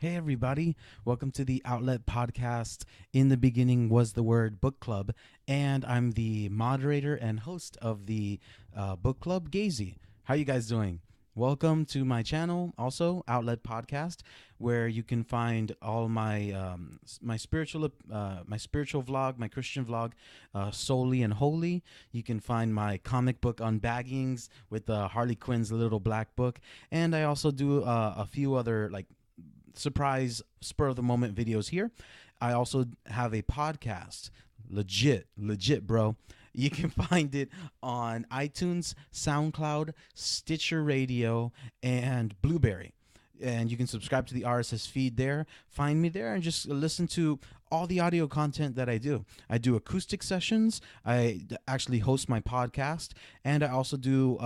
Hey, everybody. Welcome to the Outlet Podcast. In the beginning was the word book club, and I'm the moderator and host of the book club, Gazy. How you guys doing? Welcome to my channel, also Outlet Podcast, where you can find all my spiritual vlog, my Christian vlog, solely and holy. You can find my comic book unbaggings with Harley Quinn's Little Black Book, and I also do a few other surprise spur of the moment videos here. I also have a podcast, legit, bro. You can find it on iTunes, SoundCloud, Stitcher Radio, and Blubrry. And you can subscribe to the RSS feed there. Find me there and just listen to all the audio content that I do. I do acoustic sessions. Actually host my podcast, and I also do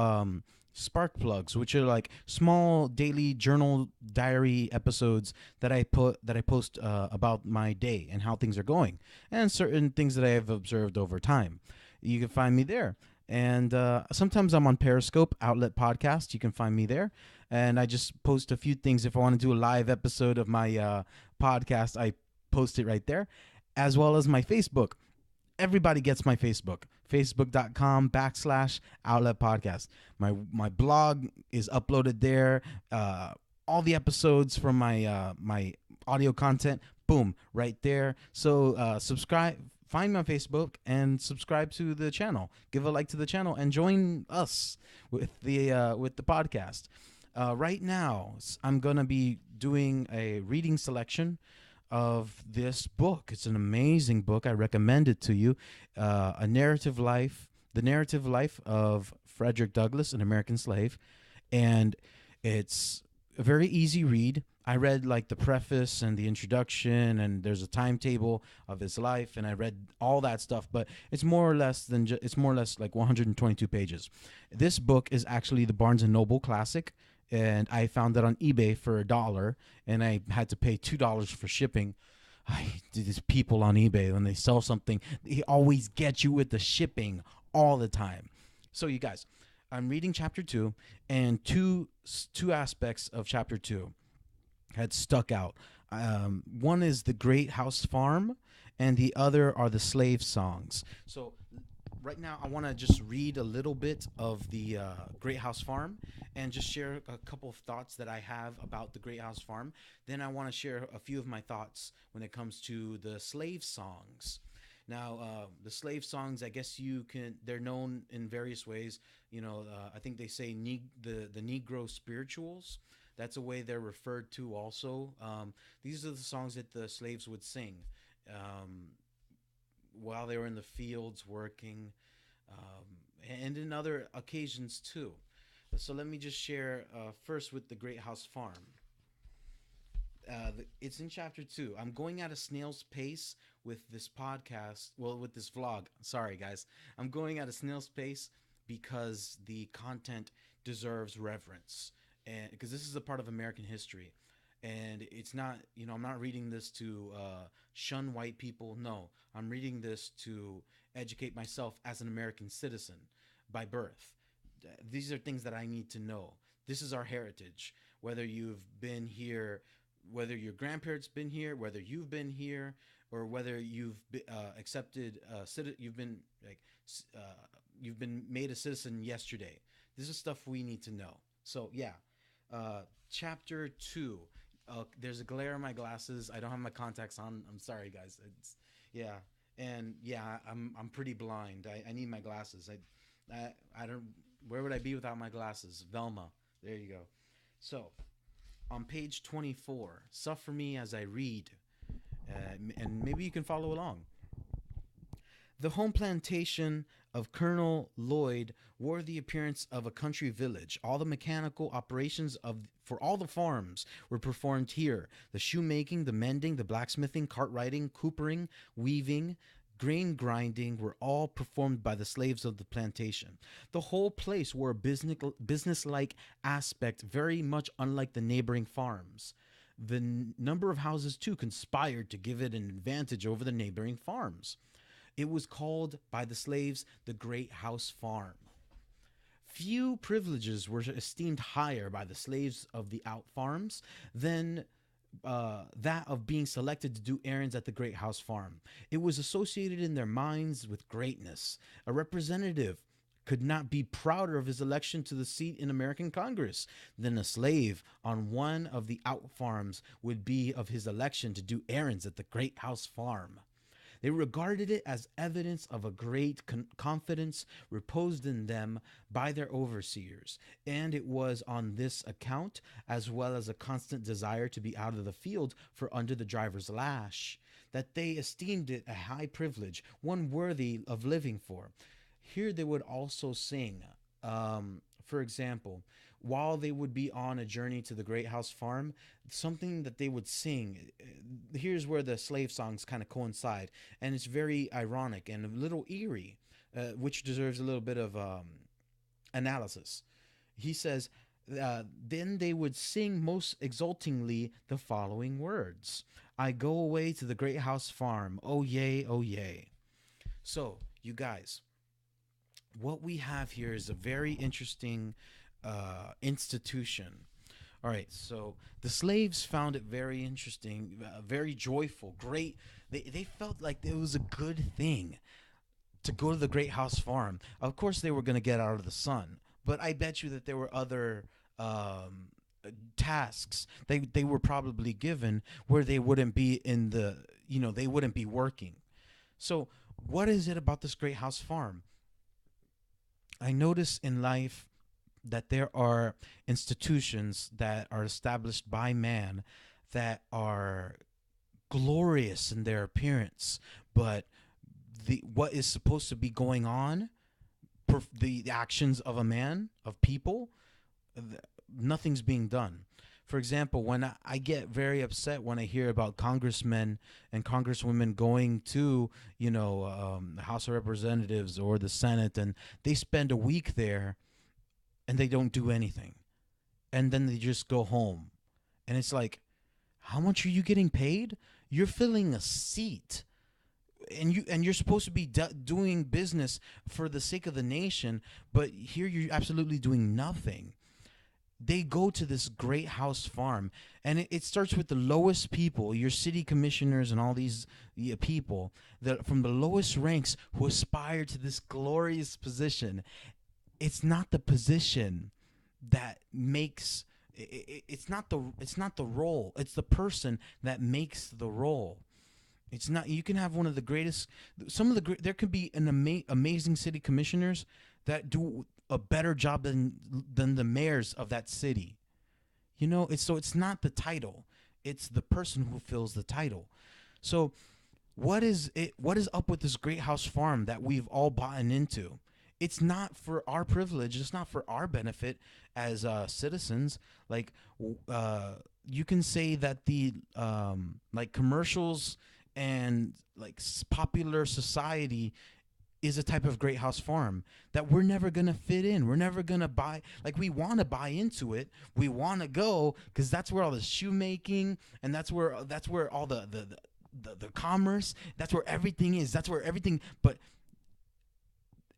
spark plugs, which are like small daily journal diary episodes that I post about my day and how things are going and certain things that I have observed over time. You can find me there. And sometimes I'm on Periscope, Outlet Podcast. You can find me there. And I just post a few things. If I want to do a live episode of my podcast, I post it right there, as well as my Facebook. Everybody gets my Facebook, facebook.com/outlet podcast. My blog is uploaded there. All the episodes from my audio content, boom, right there. So subscribe, find me on Facebook and subscribe to the channel. Give a like to the channel and join us with the podcast. Right now, I'm gonna be doing a reading selection of this book. It's an amazing book. I recommend it to you. The Narrative Life of Frederick Douglass, an American slave, and it's a very easy read. I read like the preface and the introduction, and there's a timetable of his life, and I read all that stuff. But it's more or less it's more or less like 122 pages. This book is actually the Barnes and Noble Classic, and I found it on eBay for $1, and I had to pay $2 for shipping. These people on eBay, when they sell something, they always get you with the shipping all the time. So you guys, I'm reading chapter 2, and two aspects of chapter 2 had stuck out. One is the Great House Farm, and the other are the slave songs. So right now I want to just read a little bit of the Great House Farm and just share a couple of thoughts that I have about the Great House Farm. Then I want to share a few of my thoughts when it comes to the slave songs. Now, the slave songs, I guess they're known in various ways. I think they say the Negro spirituals. That's a way they're referred to also. These are the songs that the slaves would sing while they were in the fields working, and in other occasions too. So let me just share first with the Great House Farm. It's in chapter 2. I'm going at a snail's pace with this podcast. Well, with this vlog. Sorry, guys. I'm going at a snail's pace because the content deserves reverence, and because this is a part of American history. And it's not, I'm not reading this to shun white people. No, I'm reading this to educate myself as an American citizen by birth. These are things that I need to know. This is our heritage. Whether you've been here, whether your grandparents been here, whether you've been here, or whether you've accepted, uh, you've been made a citizen yesterday. This is stuff we need to know. So yeah, chapter 2. There's a glare in my glasses. I don't have my contacts on. I'm sorry, guys. Yeah, and yeah, I'm pretty blind. I need my glasses. I don't. Where would I be without my glasses? Velma. There you go. So, on page 24, suffer me as I read, and maybe you can follow along. The home plantation of Colonel Lloyd wore the appearance of a country village. All the mechanical operations for all the farms were performed here. The shoemaking, the mending, the blacksmithing, cart riding, coopering, weaving, grain grinding were all performed by the slaves of the plantation. The whole place wore a business-like aspect, very much unlike the neighboring farms. The number of houses, too, conspired to give it an advantage over the neighboring farms. It was called by the slaves the Great House Farm. Few privileges were esteemed higher by the slaves of the out farms than that of being selected to do errands at the great house farm. It was associated in their minds with greatness. A representative could not be prouder of his election to the seat in American Congress than a slave on one of the out farms would be of his election to do errands at the great house farm. They regarded it as evidence of a great confidence reposed in them by their overseers, and it was on this account, as well as a constant desire to be out of the field for under the driver's lash, that they esteemed it a high privilege, one worthy of living for. Here they would also sing, for example, while they would be on a journey to the great house farm, something that they would sing. Here's where the slave songs kind of coincide, and it's very ironic and a little eerie, which deserves a little bit of analysis. He says, then they would sing most exultingly the following words: I go away to the great house farm, oh yay, oh yay. So, you guys, what we have here is a very interesting institution. All right, so the slaves found it very interesting, very joyful, great. They felt like it was a good thing to go to the great house farm. Of course, they were going to get out of the sun, but I bet you that there were other tasks they were probably given where they wouldn't be in the, they wouldn't be working. So what is it about this great house farm? I notice in life that there are institutions that are established by man that are glorious in their appearance, but what is supposed to be going on, the actions of a man, of people, nothing's being done. For example, when I get very upset when I hear about congressmen and congresswomen going to, the House of Representatives or the Senate, and they spend a week there and they don't do anything. And then they just go home. And it's like, how much are you getting paid? You're filling a seat. And you're supposed to be doing business for the sake of the nation, but here you're absolutely doing nothing. They go to this great house farm, and it starts with the lowest people, your city commissioners and all these people that from the lowest ranks who aspire to this glorious position. It's not the position that makes it's not the role. It's the person that makes the role. It's not. You can have one of the greatest. There could be an amazing city commissioners that do a better job than the mayors of that city. It's not the title. It's the person who fills the title. So what is up with this great house farm that we've all bought into? It's not for our privilege. It's not for our benefit as citizens. Like you can say that the like commercials and like popular society is a type of great house farm that we're never going to fit in. We're never going to buy. Like, we want to buy into it. We want to go because that's where all the shoemaking and that's where all the commerce, that's where everything is. That's where everything, but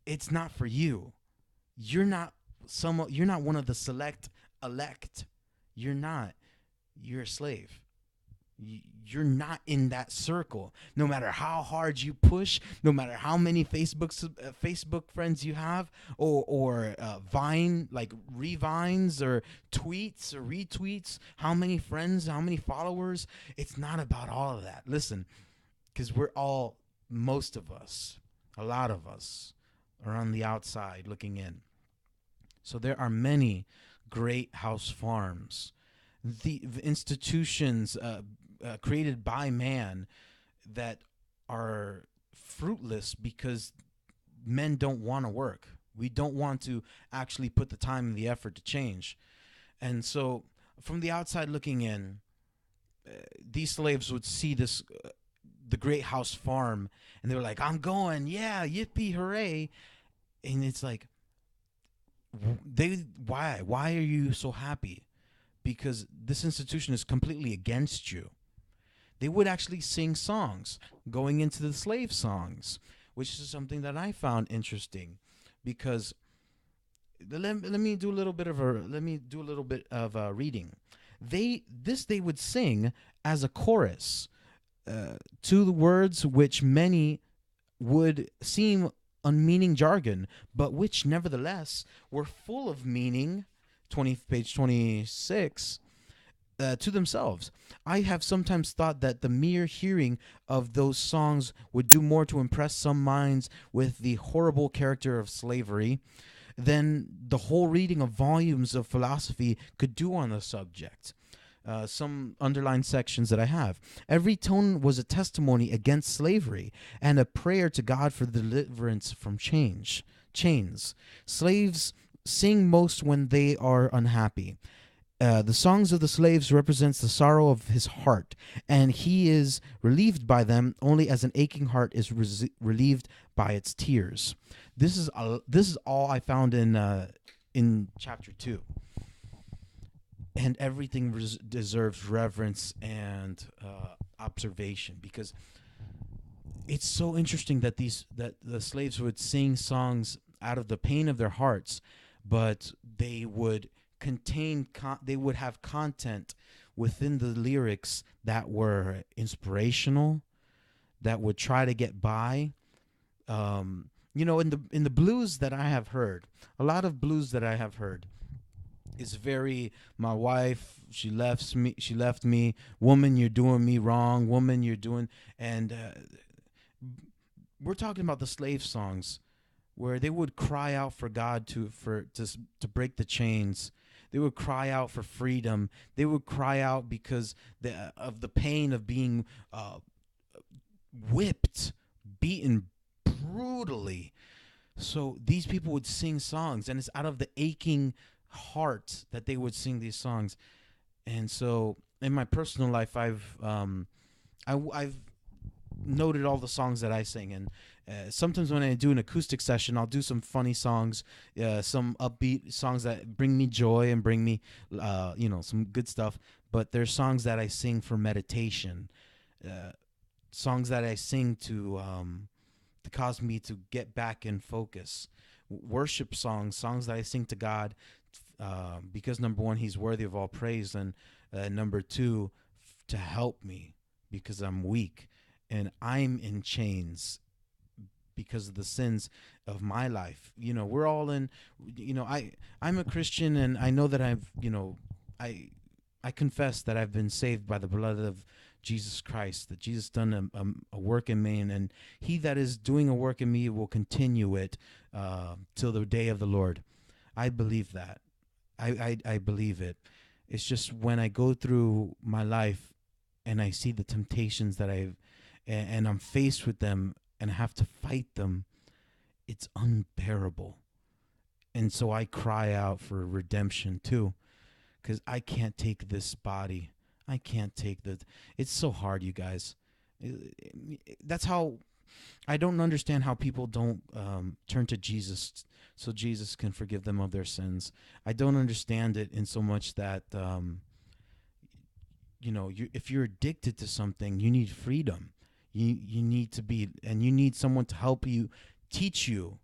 it's not for you. You're not one of the select elect. You're not. You're a slave. You're not in that circle. No matter how hard you push, no matter how many Facebook friends you have, or Vine, like revines or tweets or retweets, how many friends, how many followers, it's not about all of that. Listen, because most of us, a lot of us, are on the outside looking in. So there are many great house farms. The institutions created by man that are fruitless because men don't want to work. We don't want to actually put the time and the effort to change. And so from the outside looking in, these slaves would see this the great house farm, and they were like, I'm going, yeah, yippee, hooray. And it's like, why are you so happy? Because this institution is completely against you. They would actually sing songs going into the slave songs, which is something that I found interesting, because let me do a little bit of reading. they would sing as a chorus to the words which many would seem unmeaning jargon, but which nevertheless were full of meaning. Page 26. To themselves. I have sometimes thought that the mere hearing of those songs would do more to impress some minds with the horrible character of slavery than the whole reading of volumes of philosophy could do on the subject. Some underlined sections that I have. Every tone was a testimony against slavery and a prayer to God for deliverance from chains. Slaves sing most when they are unhappy. The songs of the slaves represents the sorrow of his heart, and he is relieved by them only as an aching heart is relieved by its tears. This is all I found in chapter 2. And everything deserves reverence and observation, because it's so interesting that the slaves would sing songs out of the pain of their hearts, but they would they would have content within the lyrics that were inspirational, that would try to get by. In the blues that I have heard, a lot of blues that I have heard is very, my wife, she left me, woman, you're doing me wrong, woman, you're doing, and we're talking about the slave songs where they would cry out for God to break the chains. They would cry out for freedom. They would cry out because of the pain of being whipped, beaten brutally. So these people would sing songs, and it's out of the aching heart that they would sing these songs. And so in my personal life, I've noted all the songs that I sing, and sometimes when I do an acoustic session, I'll do some funny songs, some upbeat songs that bring me joy and bring me some good stuff. But there's songs that I sing for meditation, songs that I sing to cause me to get back in focus, worship songs that I sing to God, because number one, he's worthy of all praise, and number two, to help me because I'm weak and I'm in chains because of the sins of my life. We're all in, I'm a Christian, and I know that I confess that I've been saved by the blood of Jesus Christ, that Jesus done a work in me, and he that is doing a work in me will continue it till the day of the Lord. I believe that. I believe it. It's just when I go through my life and I see the temptations that and I'm faced with them and I have to fight them, it's unbearable. And so I cry out for redemption too, because I can't take this body. I can't take it's so hard, you guys. That's how I don't understand how people don't turn to Jesus so Jesus can forgive them of their sins. I don't understand it in so much that, if you're addicted to something, you need freedom. You need to be, and you need someone to help you, teach you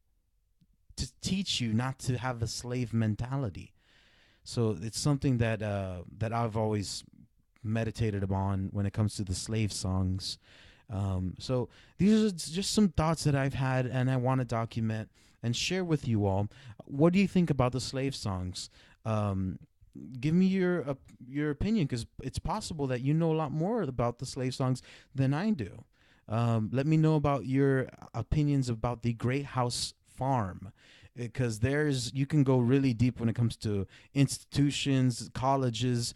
not to have a slave mentality. So it's something that I've always meditated upon when it comes to the slave songs. So these are just some thoughts that I've had, and I want to document and share with you all. What do you think about the slave songs? Give me your opinion, because it's possible that you know a lot more about the slave songs than I do. Let me know about your opinions about the Great House Farm, because you can go really deep when it comes to institutions, colleges,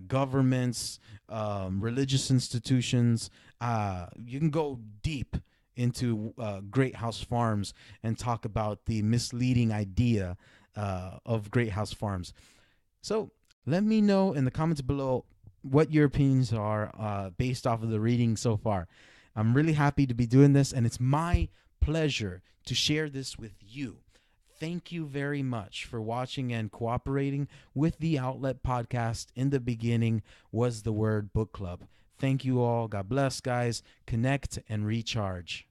governments, religious institutions. You can go deep into Great House Farms and talk about the misleading idea of Great House Farms. So let me know in the comments below what your opinions are based off of the reading so far. I'm really happy to be doing this, and it's my pleasure to share this with you. Thank you very much for watching and cooperating with the Outlet Podcast. In the beginning was the word book club. Thank you all. God bless, guys. Connect and recharge.